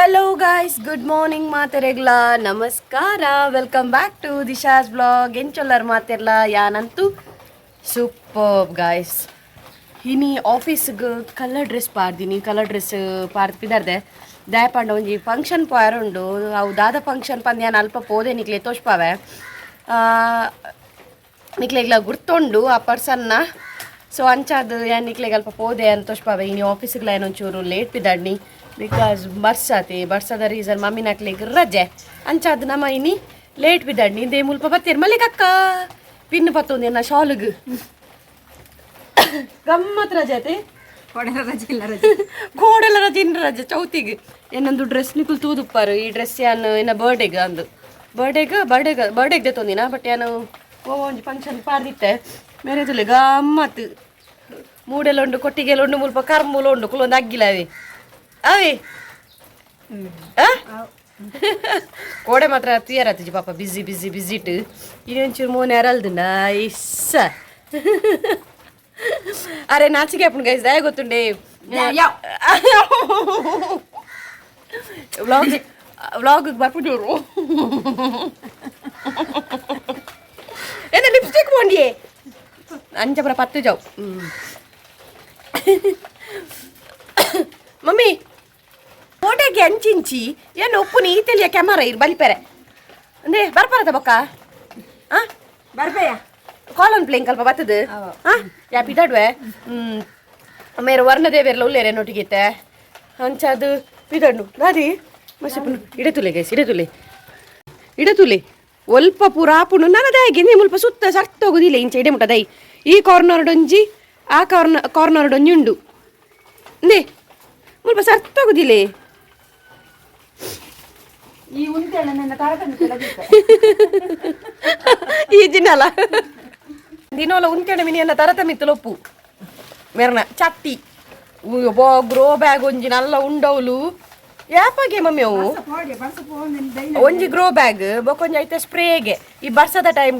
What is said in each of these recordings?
Hello guys, good morning ಮಾತೆರೆಗ್ಲ ನಮಸ್ಕಾರ welcome back to ದಿಶಾಸ್ blog ಎಂಚೊಲ್ಲರ್ ಮಾತೆರ್ಲ ಯಾನಂತೂ super guys ಇನಿ ಆಫೀಸ್ಗೆ ಕಲರ್ ಡ್ರೆಸ್ ಪಾರ್ದಿನಿ ಕಲರ್ ಡ್ರೆಸ್ ಪಾರ್ದಿದೆ ದಯಪಂಡ ಒಂಜಿ ಫಂಕ್ಷನ್ ಪಾರುಂಡು ಅವು ದಾದ ಫಂಕ್ಷನ್ ಪಂದು ಯಾನು ಅಲ್ಪ ಪೋದೆ ನಿಕ್ಲೆ ತೋಷ್ಪಾವೆ ನಿಕ್ಲೆಗ್ಲ ಗುರ್ತೊಂಡು ಆ ಪರ್ಸನ್ನ ಸೊ ಅಂಚಾದ ಯಾನು ನಿಕ್ಲೆಗೆ ಅಲ್ಪ ಪೋದೆ ಅಂತ ತೋಷ್ಪಾವೆ ಇನಿ ಆಫೀಸ್ಗೆಲ್ಲ ಏನೊಂಚೂರು ಲೇಟ್ ಬಿದ್ದಾಡ್ನಿ ಬಿಕಾಸ್ ಬರ್ಸದ ರೀಸನ್ ಮಮ್ಮಿ ನಾಕ್ಲಿಗೆ ರಜೆ ಅಂಚಾದ ನಮ್ಮ ಇನಿ ಲೇಟ್ ಬಿದ್ದಾಡ್ನಿ ದೇ ಮುಲ್ಪ ಬತ್ತೀರಿ ಮಲ್ಲಿಕಕ್ಕ ಪಿನ್ ಪತ್ತೊಂದು ನಾ ಶಾಲ್ಗೆ ಗಮ್ಮತ್ ರಜೆ ಐತಿ ಕೋಡೆಲ್ಲ ರಜೆ ಇನ್ನು ರಜೆ ಚೌತಿಗೆ ಏನೊಂದು ಡ್ರೆಸ್ ನಿಕುಲ್ ತೂದುಪ್ಪಾರು ಈ ಡ್ರೆಸ್ ಯಾನು ಏನ ಬರ್ಡೇಗೆ ಅಂದು ಬರ್ಡೇಗೆ ತೊಂದಿನ ಬಟ್ ಏನು ಒಂಜಿ ಫಂಕ್ಷನ್ ಪಾರ್ದಿತ್ತೆ ಮೇರೆ ತುಲೆ ಗಮ್ಮತ್ ಮೂಡೆಲ್ಲ ಉಂಡು ಕೊಟ್ಟಿಗೆಲ್ಲ ಉಂಡು ಮುಲ್ಪ ಕರ್ಮೂಲ ಉಂಡು ಕುಲೊಂದು ಅಗ್ಗಿಲವೆ ಅವೇ ಕೋಡೆ ಮಾತ್ರ ತುಯರತ್ತಿಜಿ ಪಾಪ ಬಿಸಿಟ್ ಇನ್ನೊಂಚೂರು ಮೋನೆ ಅರಲ್ದು ನೈಸ್ ಅರೆ ನಾಚಿಕೆ ಅಪ್ಪನ ಗೈಸ್ ದಯ ಗೊತ್ತುಂಡೆ ವ್ಲಾಗ್ ಬರ್ಬಿಟ್ಟರು ಏನ ಲಿಪ್ಸ್ಟಿಕ್ ಬೋಂಡಿಯೇ ಅಂಚಪುರ ಪತ್ತು ಜಾವ್ ಮಮ್ಮಿ ಫೋಟೋಗೆ ಅಂಚಿಂಚಿ ಏನು ಉಪ್ಪು ನೀ ತೆಲಿಯ ಕ್ಯಾಮರಾ ಇರು ಬಲಿಪೆರೆ ಅಂದ್ರೆ ಬರ್ಬಾರದ ಬೊಕ್ಕ ಹಾಂ ಬರ್ಬೇಯ ಕಾಲನ್ ಪ್ಲೇಯಿಂಗ್ ಕಲ್ಪ ಬರ್ತದೆ ಹಾಂ ಯಾ ಪಿದಾಡ್ವೆ ಮೇರೆ ವರ್ಣದೇವಿಯರೆಲ್ಲ ಉಳ್ಳೇರೆ ನೋಟಿಗಿತ್ತೆ ಅಂಚದು ಪಿದಾಡ್ನು ರಾದಿ ಮಸಿಪುನು ಇಡತುಲೆ ಗೈಸ್ ಇಡತುಲೆ ಒಲ್ಪ ಪುರಾಪುನು ನನ್ನದಾಗಿ ನೀವು ಮುಲ್ಪ ಸುತ್ತ ಸಟ್ಟೋಗುದಿಲ್ಲ ಇಂಚ ಇಡೆ ಮುಟ್ಟ ದೈ ಈ ಕಾರ್ನರ್ಡೊಂಜಿ ಆ ಕಾರ್ನರ್ಡೊಂಜಿ ಉಂಡು ಅಂದೇ ಮುಲ್ಪ ಸರ್ತೋಗುದಿಲ್ಲ ಈ ಉಂಟೆಲ್ಲ ನನ್ನ ತಾರತಮ್ಯ ಈ ಜಿನ್ನಲ್ಲ ದಿನೋಲ ಉಂಟೆಣ ಮಿನಿಯನ್ನ ತರತಮಿತ್ತು ಲೊಪ್ಪು ಮೆರ್ನ ಚಟ್ಟಿ ಗ್ರೋ ಬ್ಯಾಗ್ ಒಂಜಿ ನಲ್ಲ ಉಂಡವಲು ಯಾಪಾಗೆ ಮಮ್ಮಿ ಅವು ಒಂಜಿ ಗ್ರೋ ಬ್ಯಾಗ್ ಬೊಕೊಂಜಿ ಐತೆ ಸ್ಪ್ರೇಗೆ ಈ ಬರ್ಸದ ಟೈಮ್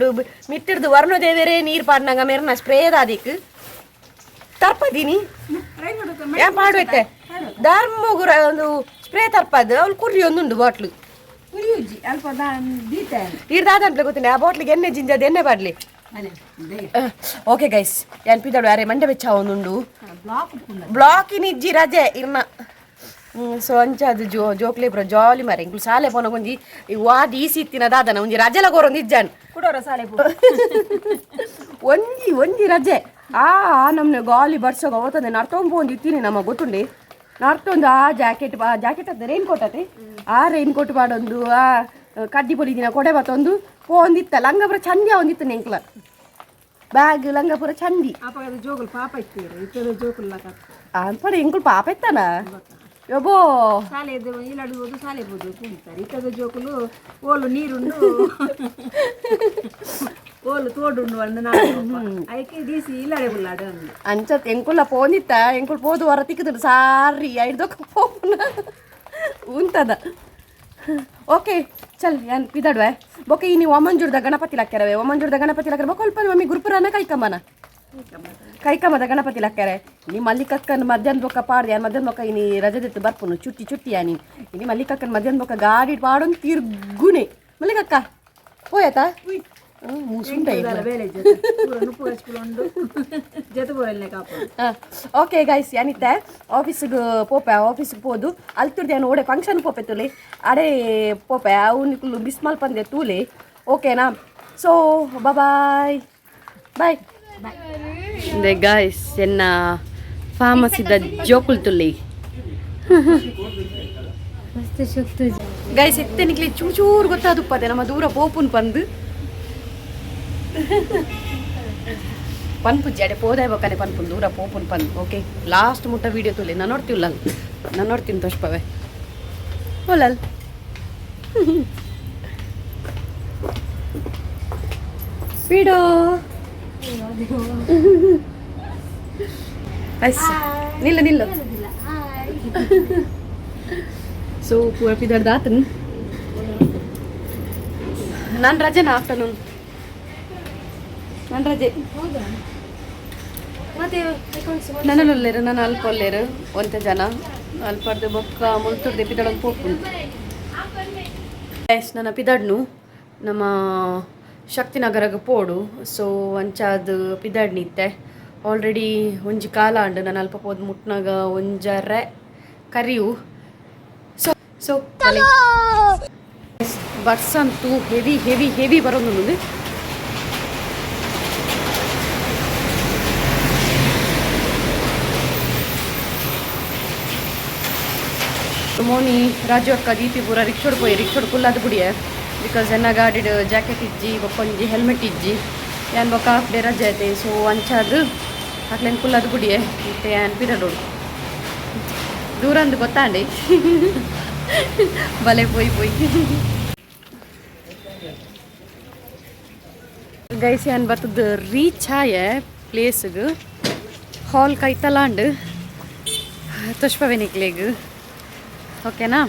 ಮಿಟ್ಟಿಡ್ದು ವರ್ಣದೇವರೇ ನೀರು ಪಾಡ್ನಂಗ ಮೆರ್ನ ಸ್ಪ್ರೇದ ಅದಕ್ಕೆ ತರ್ಪದೀನಿ ಏನ್ ಮಾಡುತ್ತೆ ಧರ್ಮಗುರ ಒಂದು ಸ್ಪ್ರೇ ತರ್ಪದು ಅವ್ಳು ಕುರಿ ಒಂದುಂಡು ಬಾಟ್ಲು ಇರ್ದಾದಂಟ್ಲೆ ಗೊತ್ತಿಲ್ಲ ಆ ಬಾಟ್ಲಿಗೆ ಎಣ್ಣೆ ಜಿಂಜದ ಎಣ್ಣೆ ಬಾಡ್ಲಿ ಓಕೆ ಗೈಸ್ ಏನ್ ಪಿದಾಡು ಯಾರೇ ಮಂಡೆ ಬೆಚ್ಚ ಒಂದುಂಡು ಬ್ಲಾಕಿನಿಜ್ಜಿ ರಜೆ ಇರ್ನ ಸೊ ಅಂಚ ಅದು ಜೋಕ್ಲೆ ಬ್ರೋ ಜಾಲಿ ಮಾರೆ ಇಂಕ್ಲು ಸಾಲೆ ಪೋನ ಒಂಜಿ ವಾದ್ ಈ ಸಿತ್ತಿನ ದಾದನ ಒಂಜಿ ರಜೆಲ ಗೋರೊಂದು ಇಜ್ಜಾನ್ ಕುಡೋರ ಸಾಲೆ ಒಂಜಿ ರಜೆ ನಮ್ನೆ ಗಾಲಿ ಬರ್ಸೋಗ ಅವತ್ತಂದೆ ನರ್ತೊಂಬ ಒಂದು ಇತ್ತೀನಿ ನಮಗೆ ಗೊತ್ತುಂಡಿ ನರ್ತೊಂದು ಆ ಜಾಕೆಟ್ ಅದ ರೈನ್ ಕೋಟ್ ಅತಿ ಆ ರೈನ್ ಕೋಟ್ ಮಾಡೊಂದು ಆ ಕಡ್ಡಿ ಪೊಲಿದಿನ ಕೊಡೆ ಬತ್ತೊಂದು ಒಂದಿತ್ತ ಲಂಗಪುರ ಚಂದಿ ಒಂದಿತ್ತು ನೆಂಕ್ಲ ಬ್ಯಾಗ್ ಲಂಗಪುರ ಚಂದಿ ಜೋಗುಲ್ ಪಾಪ ಇತ್ತು ಜೋಗುಲ್ ಅನ್ಪಡೆ ಎಂಕುಲ್ ಪಾಪ ಇತ್ತಾನ ಯಬ್ಬೋ ಶಾಲೆ ಇಲ್ಲಾಡ್ಬೋದು ಶಾಲೆ ಬೋದು ಕುಂತಾರೆ ಇತ್ತದ ಜೋಕುಲು ಓಲು ನೀರುಂಡು ಓಲು ತೋಡುಂಡು ಅಂದು ಅದಕ್ಕೆ ದೀಸಿ ಇಲ್ಲಾಡೆ ಬುಲ್ಲಾಡು ಅಂಚ ಎಂಕುಲ್ಲ ಪೋಂದಿತ್ತ ಎಂಕುಲ್ ಪೋದು ಹೊರ ತಿಕ್ಕದು ಸಾರಿ ಐದೊಕ್ಕ ಪೋನ ಉಂಟದ ಓಕೆ ಚಲ್ ಏನ್ ಪಿದಾಡ್ವೆ ಬೊಕ್ಕೆ ಈ ನೀವು ಒಮ್ಮಂಜೂರ್ದ ಗಣಪತಿ ಲಾಕ್ಯಾರವೆ ಒಮ್ಮಂಜೂರ್ದ ಗಣಪತಿ ಲಾಕ್ಯಾರ ಬೊಕ್ಕ ಅಲ್ಪ ಮಮ್ಮಿ ಗುರುಪುರನ ಕೈಕಮ್ಮದ ಗಣಪತಿ ಲಾಕ್ಯಾರೆ ನೀ ಮಲ್ಲಿಕಕ್ಕನ ಮಧ್ಯಾಹ್ನ ಬೊಕ್ಕ ಪಾಡ್ದೆ ಮಧ್ಯಾಹ್ನ ಬೊಕ್ಕ ಇನಿ ರಜದಿತ್ತು ಬರ್ಪುನು ಚುಟ್ಟಿ ಯಾನಿ ಇನಿ ಮಲ್ಲಿಕಕ್ಕನ ಮಧ್ಯಾಹ್ನ ಬೊಕ್ಕ ಗಾಡಿ ಪಾಡೊಂದು ತಿರ್ಗುನೆ ಮಲ್ಲಿಕಕ್ಕ ಹೋಯತಾ ಓಕೆ ಗೈಸ್ ಏನಿತ್ತೆ ಆಫೀಸಿಗೆ ಪೋದು ಅಲ್ತಿರ್ದು ಏನು ಓಡೆ ಫಂಕ್ಷನ್ ಪೋಪೆ ತುಲಿ ಅಡೆ ಪೋಪೆ ಅವನಿಗೆ ಮಿಸ್ ಮಲ್ಪಂದೆ ತೂಲಿ ಓಕೆನಾ ಸೊ ಬಾಯ್ ದೇ ಗೈಸ್ ಎನ್ನ ಫಾರ್ಮಸಿದ ಜೋಕುಲ್ ತುಲಿ ಗೈಸ್ ಎತ್ತೆ ನಿಕ್ಲಿ ಚೂಚೂರು ಗೊತ್ತಾದುಪ್ಪದೆ ನಮ್ಮ ದೂರ ಪೋಪುನ್ ಪಂದು ಪನ್ಪು ಜಡೆ ಪೋದೆ ಬೊಕ್ಕನೆ ಪನ್ಪುನ್ ದೂರ ಪೋಪುನ್ ಪಂದು ಓಕೆ ಲಾಸ್ಟ್ ಮುಟ್ಟ ವೀಡಿಯೋ ತುಲಿ ನಾನು ನೋಡ್ತೀನಿ ತೋಷ್ಪವೆ ಹೋಲಲ್ ಬಿಡೋ ನಿಲ್ಲು ಸೊ ಪೂರ ಪಿದಾಡ್ದು ಆತನ್ ನಾನು ರಜೆನಾ ಆಫ್ಟರ್ನೂನ್ ನಾನು ರಜೆ ಮತ್ತೆ ನನ್ನಲ್ಲೊಲ್ಲೇರು ನಾನು ಅಲ್ಕೊಲ್ಲೇರು ಒಂತೆ ಜನ ಅಲ್ಪರ್ದು ಬೊಕ್ಕ ಮುಲ್ತುರ್ದೆ ಪಿದಾಡೊಂದು ಪೋಪು ನನ್ನ ಪಿದಾಡ್ನು ನಮ್ಮ ಶಕ್ತಿನಗರಗೆ ಪೋಡು ಸೊ ಅಂಚಾದ ಪಿದಾಡ್ನಿತ್ತೆ ಆಲ್ರೆಡಿ ಒಂಜಿ ಕಾಲ ಅಂಡು ನಾನು ಅಲ್ಪ ಪೋದು ಮುಟ್ನಾಗ ಒಂಜರೆ ಕರಿಯು ಸೊ ಸೊ ಬಸ್ ಅಂತೂ ಹೆವಿ ಹೆವಿ ಹೆವಿ ಬರೋದು ನನಗೆ ಮೋನಿ ರಾಜು ಅಕ್ಕ ದೀಪಿ ಪೂರ ರಿಕ್ಷೋಡ್ ಪೋಯಿ ರಿಕ್ಷೋಡ್ ಕುಲ್ಲಾದ ಬುಡಿಯ ಬಿಕಾಸ್ ಎನ್ನ ಗಾಡಿಡ್ ಜಾಕೆಟ್ ಇಜ್ಜಿ ಬೊಕ್ಕೊಂಜಿ ಹೆಲ್ಮೆಟ್ ಇಜ್ಜಿ ಏನ್ ಬೊಕ್ಕ ಹಾಫ್ ಡೇ ರಜೆ ಐತೆ ಸೊ ಅಂಚಾದ್ರು ಅಕ್ಲೇನು ಕುಲ್ಲಾದ ಬುಡಿಯ ಮತ್ತೆ ಏನ್ ಪಿರಡು ದೂರ ಅಂದು ಗೊತ್ತಾಂಡಿ ಬಲೆ ಪೋಯಿ ಪೋಯಿ ಗೈಸ್ ಏನ್ ಬರ್ತದ ರೀಚ್ ಆಯೆ ಪ್ಲೇಸ್ಗೆ ಹಾಲ್ ಕೈತಲಾಂಡ್ ತುಷ್ಪವೆನಿಕ್ಲೆಗ್ ಓಕೆನಾ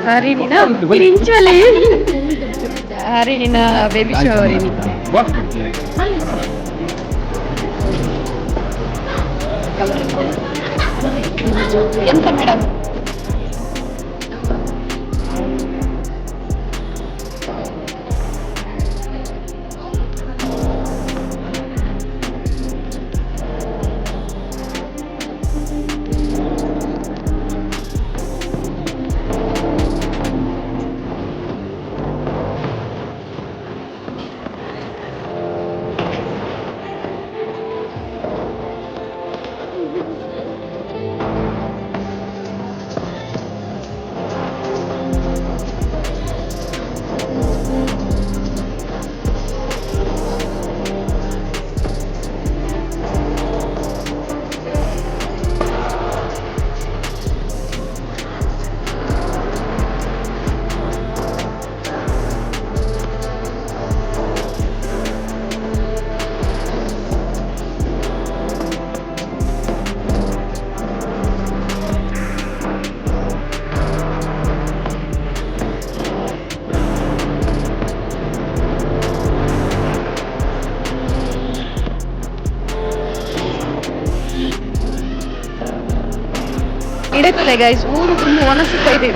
ಹರಿಣಿನ ಪಿಂಚಲಿ ಹರಿಣಿನ ಬೇಬಿ ಶವರಿನಿ ಎಂತ ಮೇಡಮ್ ಇಡಕ್ಕಿಲ್ಲ ಗೈಸ್ ಊರು ತುಂಬ ಒಣಸುತ್ತಾ ಇದೆ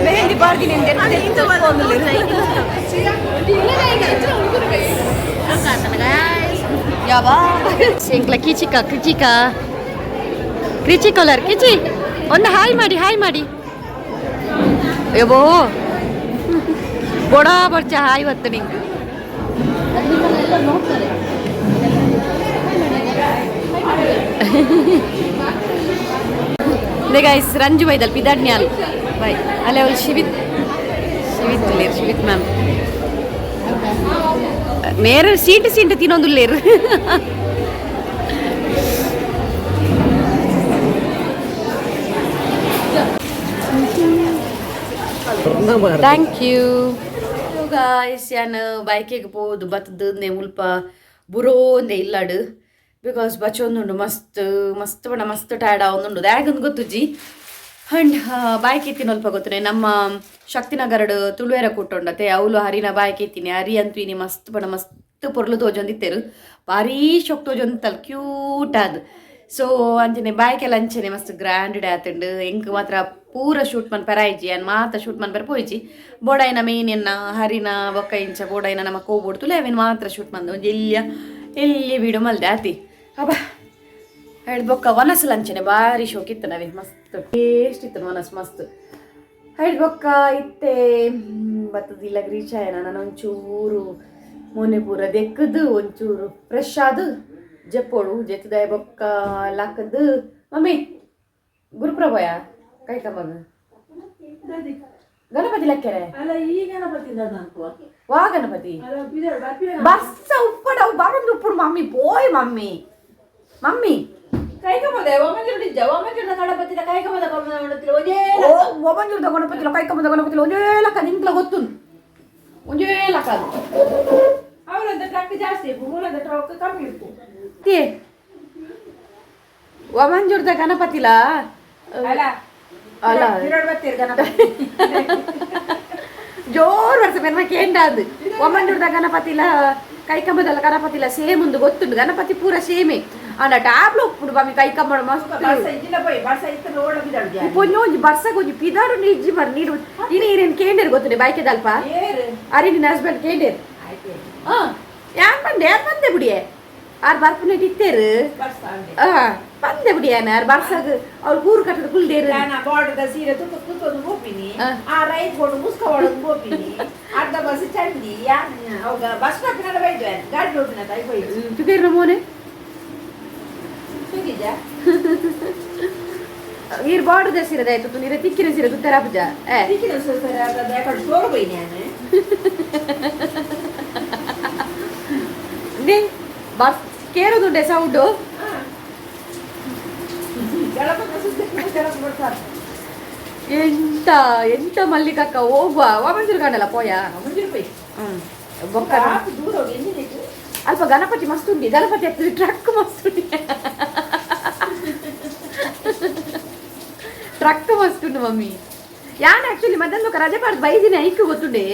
मेहंदी पार्टी ಸಿಂಕ್ಲ ಕಿಚಿಕ ಕಿಚಿಕ ಕ್ರಿಚಿ ಕಲರ್ ಕಿಚಿ ಒಂದು ಹಾಯ್ ಮಾಡಿ ಯಬೋ ಬೊಡ ಬರ್ಚ ಹಾಯ್ ಹೊತ್ತು ನಿಂಗೆ ಗೈಸ್ ರಂಜು ಬೈದಲ್ ಪಿದಾಡ್ನ್ಯಾಲ್ ಬೈ ಅಲ್ಲೇ ಅವಳು ಶಿವಿತ್ ಮ್ಯಾಮ್ ನೇರ ಸೀಟ್ ತಿನ್ನೊಂದು ಲೇರು ಥ್ಯಾಂಕ್ ಯು ಗಾಯ್ಸ್ ಯಾನು ಬೈಕಿಗೆ ಹೋದು ಬತ್ತದ ಮುಲ್ಪ ಬುರೋಂದೆ ಇಲ್ಲಾಡು ಬಿಕಾಸ್ ಬಚ್ಚೊಂದುಂಡು ಮಸ್ತ್ ಬಣ್ಣ ಮಸ್ತ್ ಟಯರ್ಡ್ ಆವೊಂದುಂಡು ದ್ಯಾಗಂದು ಗೊತ್ತುಜ್ಜಿ ಅಂಡ್ ಬಾಯ್ಕ್ ಎತ್ತಿನ ಅಲ್ಪ ಗೊತ್ತನೆ ನಮ್ಮ ಶಕ್ತಿನಗರಡು ತುಳುವೆರ ಕೂಟೊಂಡತೆ ಅವಳು ಹರಿನ ಬಾಯ್ಕ್ ಎತ್ತೀನಿ ಹರಿ ಅಂತೂ ಇನಿ ಮಸ್ತ್ ಬಣ್ಣ ಮಸ್ತ್ ಪೊರ್ಲು ತೋಜೊಂದಿತ್ತೇರು ಭಾರೀ ಶೊಕ್ ತೋಜೊಂದಿತ್ತಲ್ಲ ಕ್ಯೂಟ್ ಆದ್ ಸೊ ಅಂಚನೆ ಬಾಯ್ಕೆಲ್ಲ ಅಂಚನೆ ಮಸ್ತ್ ಗ್ರ್ಯಾಂಡ್ ಆತಂಡು ಎಂಕ್ ಮಾತ್ರ ಪೂರ ಶೂಟ್ ಮನ್ ಪೆರಾಯ್ಜಿ ಅನ್ ಮಾತ ಶೂಟ್ ಮನ್ ಪೆರ ಪೋಯ್ಜಿ ಬೋಡಾಯಿನ ಮೇನ್ ಎನ್ನ ಹರಿನ ಬೊಕ್ಕ ಇಂಚ ಬೋಡಾಯಿನ ನಮ್ಮ ಕೋಬೋಡ್ತುಲೆ ಅವೇನು ಮಾತ್ರ ಶೂಟ್ ಮಂದು ಒಂದು ಎಲ್ಲಿ ವೀಡಿಯೋ ಮಲ್ದೆ ಆತಿ ಅಬ್ಬ ಹೇಳ್ಬೊಕ್ಕ ವನಸ್ ಲಂಚನೆ ಭಾರಿ ಶೋಕ್ ಇತ್ತು ನಾವೇ ಮಸ್ತ್ ಟೇಸ್ಟ್ ಇತ್ತು ವನಸ್ ಮಸ್ತ್ ಹೇಳ್ಬೊಕ್ಕ ಇತ್ತೆ ಬತ್ತದಿಲ್ಲ ಗ್ರೀಚಾಯನ ನಾನು ಒಂಚೂರು ಮೊನ್ನೆ ಪೂರ ದೆಕ್ಕದು ಒಂಚೂರು ಫ್ರೆಶ್ ಆದು ಜಪ್ಪೋಡು ಜೆತ್ತದ ಬೊಕ್ಕ ಲಾಕದ್ದು ಮಮ್ಮಿ ಗುರುಪ್ರಭಯ ಕೈ ಕಮ್ಮಗ ಗಣಪತಿ ಲೆಕ್ಕರೆ ಅಲ್ಲ ಈ ಗಣಪತಿ ವಾ ಗಣಪತಿ ಬಸ್ಸ ಉಪ್ಪಡ ಬಾರೊಂದು ಉಪ್ಪುಡು ಮಮ್ಮಿ ಪೋಯ್ ಮಮ್ಮಿ ಮಮ್ಮಿ ಕೈಕಮ್ಮದ ಒಮ್ಮಂಜುರ್ದ ಗಣಪತಿದ ಕೈಕಮ್ಮದ ಒಮ್ಮಂಜುರ್ದ ಗಣಪತಿಲ ಕೈಕಮ್ಮದ ಗಣಪತಿಲ ಒಂದೇ ಲಕ್ಕ ನಿಂಕ್ಲ ಗೊತ್ತು ಒಂದೇ ಲಕ್ಕ ಅದು ಅವರಂತ ಟ್ರಕ್ ಜಾಸ್ತಿ ಇಪ್ಪು ಮೂಲದ ಟ್ರಕ್ ಕಮ್ಮಿ ಇಪ್ಪು ಒಮ್ಮಂಜುರ್ದ ಗಣಪತಿಲ ಅಲ್ಲ ಅಲ್ಲ ಬರ್ತೀರಿ ಗಣಪತಿ ಜೋರು ವರ್ಷ ಬೆನ್ನ ಕೇಂಡಾದು ಒಮ್ಮಂಜುರ್ದ ಗಣಪತಿಲ ಕೈಕಮ್ಮದಲ್ಲ ಗಣಪತಿಲ ಸೇಮ್ ಒಂದು ಗೊತ್ತುಂಡು ಗಣಪತಿ ಪೂರ ಸೇಮೆ ಅಂಡ ಟ್ಯಾಬ್ಲು ಉಪ್ಪುಡು ಮಮ್ಮಿ ಕೈಕಮ್ಮಡ ಮಸ್ತ್ ಒಂಜಿ ಬರ್ಸಗ್ ಒಂಜಿ ಪಿದಾರು ನಿಜ್ಜಿ ಮರ್ ನೀರು ಇನಿ ಇರೇನು ಕೇಂಡೇರು ಗೊತ್ತುಂಡೆ ಬೈಕೆದ ಅಲ್ಪ ಅರೆ ನಿನ್ನ ಹಸ್ಬೆಂಡ್ ಕೇಂಡೇರು ಯಾನ್ ಬಂದೆ ಬಿಡಿಯೇ ಆರ್ ಬರ್ಪುನೆ ಇತ್ತೇರು ಬಂದೆ ಬಿಡಿಯಾನ ಆರ್ ಬರ್ಸಗ್ ಅವ್ರು ಕೂರು ಕಟ್ಟದ ಕುಲ್ದೇರು ಬಾರ್ಡದ ಸೀರೆ ತುಕ್ಕೊಂದು ಬೋಪಿನಿ ಆ ರೈಟ್ ಕೊಂಡು ಮುಸ್ಕ ಹೊಡೋದು ಬೋಪಿನಿ ಅರ್ಧ ಬಸ್ ಚಂಡಿ ಅವಾಗ ಬಸ್ ಸ್ಟಾಪಿನ ಬೈದ್ವೆ ಗಾಡಿ ಹೋಗಿನ ತಾಯಿ ಬೈದು ತುಗೇರು ಮೋನೆ ಸುಗಿಜಾ ಈರ್ ಬಾರ್ಡದ ಸೀರೆ ಆಯ್ತು ನೀರ ತಿಕ್ಕಿನ ಸೀರೆ ತುತ್ತರ ಪೂಜ ತಿಕ್ಕಿನ ಸೀರೆ ಅದ ಯಾಕಡೆ ಸ್ಟೋರ್ ಬೈ ನಾನು ನೇ ಬಸ್ ಕೇರೋದುಂಡೆ ಸೌಂಡು ಎಂತ ಎಂತ ಮಲ್ಲಿಕಕ್ಕ ಹೋಗುವ ವಾಮಂಜೂರು ಕಾಣಲ್ಲ ಪೋಯ ಬೊಕ್ಕ ಅಲ್ಪ ಗಣಪತಿ ಮಸ್ತ್ ಉಂಡಿ ಗಣಪತಿ ಹತ್ತಿರ ಟ್ರಕ್ ಮಸ್ತ್ ಉಂಡಿ ಟ್ರಕ್ ಮಸ್ತ್ ಉಂಡು ಮಮ್ಮಿ ಯಾನ್ ಆಕ್ಚುಲಿ ಮಧ್ಯಾಹ್ನ ರಜೆ ಪಾಡ್ದು ಬೈದಿನ ಐಕ್ ಗೊತ್ತುಂಡೆ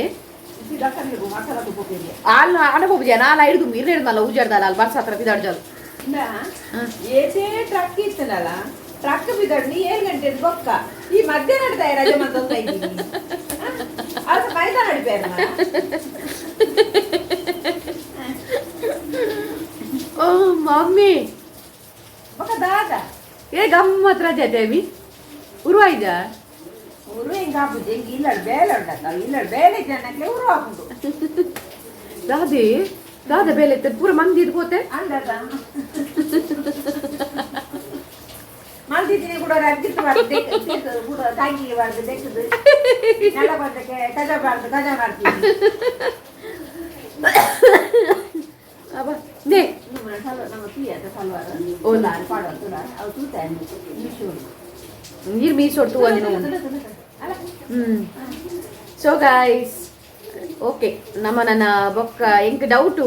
ಅಲ್ಲ ಅಡಬೋಬುಜ ನಾಲ ಹಿಡಿದು ಇರ್ನೇಡ್ದಲ್ಲ ಉಜಾಡ್ದಲ್ಲ ಅಲ್ಲಿ ಬರ್ಸ ಹತ್ರ ಬಿದಾಡ್ಜಲ್ ಏಸೇ ಟ್ರಕ್ ಇತ್ತನಲ್ಲ ಟ್ರಕ್ ಬಿದ್ದಾಡ್ನಿ 7 ಗಂಟೆ ಬೊಕ್ಕ ಈ ಮಧ್ಯಾಹ್ನ ನಡ್ತಾ ರಜೆ ಮಂತ ಇದ್ದೀನಿ ಅದು ಮೈದಾನ ನಡಿಪೇರ ಓ ಮಮ್ಮಿ ಬೊಕ್ಕ ದಾದ ಏ ಗಮ್ಮತ್ ರಜೆ ದೇವಿ ಉರುವಾಯ್ದ ಊರು ಹೆಂಗ ಹಾಕುದು ಹೆಂಗ ಇಲ್ಲಡ್ ಬೇಲೆ ಉಂಟಕ್ಕ ಇಲ್ಲಡ್ ಬೇಲೆ ಜನಕ್ಕೆ ಊರು ಹಾಕುದು ದಾದೆ ದಾದ ಬೇಲೆ ಪೂರ ಮಂದಿ ಇದ್ಕೋತೆ ಅಂದದ ಮಂದಿದ್ದೀನಿ ಕೂಡ ರಗ್ಗಿಸಬಾರ್ದು ಕೂಡ ತಾಗಿಬಾರ್ದು ತೆಗೆದು ನೆಲ ಬಂದಕ್ಕೆ ಕಜಬಾರ್ದು ಕಜ ಮಾಡ್ತೀನಿ ನೇ ನಮ್ಮ ಪ್ರಿಯದ ಸಲ್ವಾರ ಓ ನಾನು ಪಾಡೋದು ಅವು ತೂತ ನೀರು ಮೀಸೊಡ್ತು ಸೊ ಗೈಸ್ ಓಕೆ ನಮ್ಮ ನನ್ನ ಬೊಕ್ಕ ಎಂಕ್ ಡೌಟು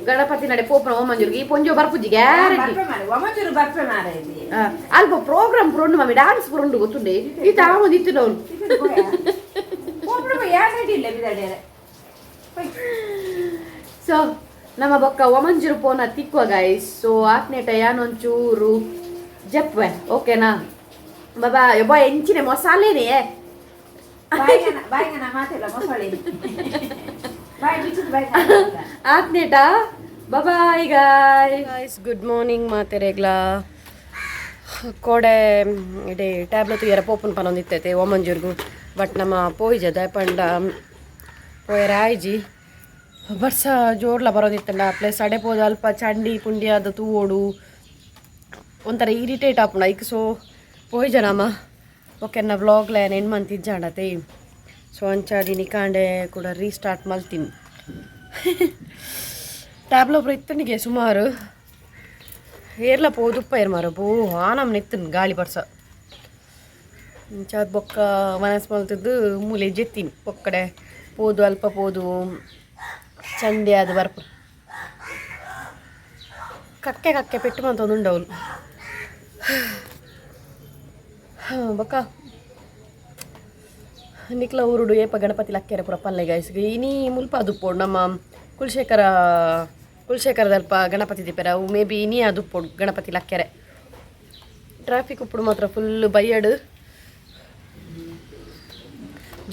ಗಣಪತಿ ನಡೆ ಪೋಪನ ಓಮಂಜೂರ್ಗೆ ಈ ಪೊಂಜೋ ಬರ್ಪುಜಿ ಗ್ಯಾರಂಟಿ ಒಮ್ಮಂಜೂರು ಬರ್ಪೆ ಮಾರ ಅಲ್ಪ ಪ್ರೋಗ್ರಾಮ್ ಪುರಂಡು ಮಮ್ಮಿ ಡ್ಯಾನ್ಸ್ ಪುರಂಡು ಗೊತ್ತುಂಡೆ ಈ ತಾಮಂದು ಇತ್ತು ನೋಡು ಸೊ ನಮ್ಮ ಬೊಕ್ಕ ಒಮಂಜೂರು ಪೋನ ತಿಕ್ಕುವ ಗೈಸ್ ಸೊ ಆತ್ನೇಟ ಯಾನೊಂಚೂರು ಜಪ್ವೆ ಓಕೆನಾ ಬಾಬಾ ಯಬ್ಬ ಎಂಚಿನ ಮಸಾಲೆನೇ ಆತ್ನೇಟ ಬಾಯ್ ಗಾಯ್ಸ್ ಗುಡ್ ಮಾರ್ನಿಂಗ್ ಮಾತೆರೆಗ್ಲ ಕೋಡೆ ಇಡೀ ಟ್ಯಾಬ್ಲೆಟ್ ಎರ ಪೋಪನ್ ಪನೊಂದಿತ್ತೈತೆ ಓಮಂಜೂರ್ಗು ಬಟ್ ನಮ್ಮ ಪೋಯ್ಜದ ಪಂಡ ಪೋಯರ ಆಯ್ಜಿ ಬರ್ಸ ಜೋರ್ಲ ಬರೋದಿತ್ತಂಡ ಪ್ಲಸ್ ಅಡೆ ಪೋದು ಅಲ್ಪ ಚಂಡಿ ಪುಂಡಿ ಅದು ತೂವೋಡು ಒಂಥರ ಇರಿಟೇಟ್ ಆಪುಂಡ ಈಗ ಸೊ ಪೋಯ್ಜನಮ್ಮ ಓಕೆ ನಾ ವ್ಲಾಗ್ಲ ಏನು ಮಂತಿಜ್ಜಾಂಡತೆ ಸೊ ಅಂಚಾಡಿ ನಿಕಾಂಡೆ ಕೂಡ ರೀಸ್ಟಾರ್ಟ್ ಮಲ್ತೀನಿ ಟ್ಯಾಬ್ಲೊಬ್ರು ಇತ್ತನಿಗೆ ಸುಮಾರು ಏರ್ಲ ಪೋದುಪ್ಪ ಏರ್ ಮಾರ ಬೋ ಆನಮ್ ನಿತ್ತನ್ ಗಾಳಿ ಬರ್ಸ ಇಂಚಾದ ಬೊಕ್ಕ ಮನಸ್ಸು ಮಲ್ತಿದ್ದು ಮೂಲೆ ಜೆತ್ತೀನಿ ಒಕ್ಕಡೆ ಪೋದು ಅಲ್ಪ ಪೋದು ಚಂಡಿ ಅದು ಬರ್ಪ ಕಕ್ಕೆ ಕಕ್ಕೆ ಪೆಟ್ಟು ಮಂತೊಂದುಂಡು ಅವಳು ಬೊಕ್ಕ ನಿಕ್ಲ ಊರುಡು ಏಪ ಗಣಪತಿ ಲಕ್ಕೆರೆ ಪುರ ಪಲ್ಲೆ ಗಾಯ್ಸಿಗೆ ಇನಿ ಮುಲ್ಪ ಅದುಪ್ಪೋಡು ನಮ್ಮ ಕುಲಶೇಖರದಲ್ಪ ಗಣಪತಿ ದಿಪ್ಪೆರ ಅವು ಮೇ ಬಿ ಇನಿ ಅದುಪ್ಪೋಡು ಗಣಪತಿ ಲಕ್ಕೆರೆ ಟ್ರಾಫಿಕ್ ಉಪ್ಪುಡು ಮಾತ್ರ ಫುಲ್ ಬೈಯಡು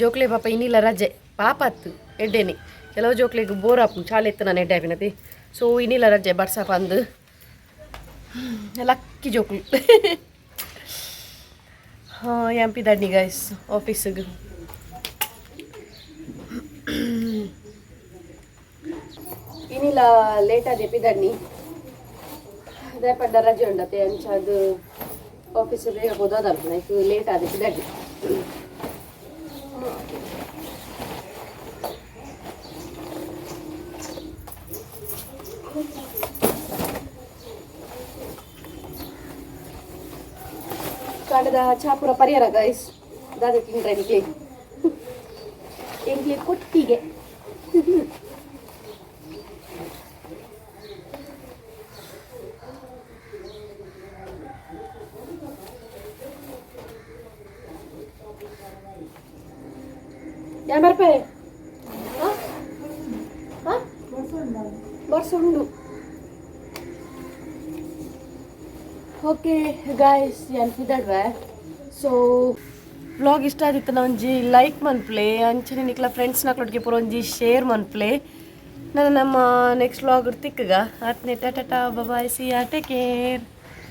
ಜೋಕ್ಲೆ ಪಾಪ ಇನ್ನಿಲ್ಲ ರಜೆ ಪಾಪ ಅತ್ತು ಎಡ್ಡೇನಿ ಕೆಲವು ಜೋಕ್ಲೆಗೆ ಬೋರ್ ಆಪು ಚಾಲೆ ಇತ್ತು ನಾನು ಎಡ್ಡೆ ಆಪಿನತಿ ಸೊ ಇನ್ನಿಲ್ಲ ರಜೆ ಬರ್ಸಪ್ಪ ಅಂದು ಲಕ್ಕಿ ಜೋಕ್ಲು ಹಾಂ ಎಂಪಿ ದಂಡಿ ಗೈಸ್ ಆಫೀಸಿಗೆ ಇನ್ನಿಲ್ಲ ಲೇಟ್ ಆದ ಪಿದಣ್ಣಿ ಅದೇ ಪಡ್ಡ ರಜೆ ಉಂಡತ್ತೆ ಅಂಚ ಅದು ಆಫೀಸ್ ಬೇಗ ಹೋದಲ್ಲ ನೈಕು ಲೇಟ್ ಆದ ಪಿದಣ್ಣಿ ಕಾಂಡದ ಚಾಪುರ ಪರಿಹಾರ ಗೈಸ್ ದಾದ ತಿಂದ್ರೆ ಎಂಕ್ಲಿ ಕೊಟ್ಟಿಗೆ ಯಾಮರ್ಪೆ ಬರ್ಸುಂಡು ಓಕೆ ಗಾಯ್ಸ್ ಅನ್ಸಿದಡ್ವೆ ಸೊ ವ್ಲಾಗ್ ಇಷ್ಟ ಆದಿತ್ತು ಒಂಜಿ ಲೈಕ್ ಮನ್ಪ್ಲೆ ಅಂಚನೆ ನಿಕ್ಲ ಫ್ರೆಂಡ್ಸ್ ನಕ್ಲೊಟ್ಟಿಗೆ ಪೂರ ಒಂಜಿ ಶೇರ್ ಮನ್ಪ್ಲೆ ನಾನು ನಮ್ಮ ನೆಕ್ಸ್ಟ್ ವ್ಲಾಗ್ ತಿಕ್ಕಗ ಆತ್ನೆ tata bye see take care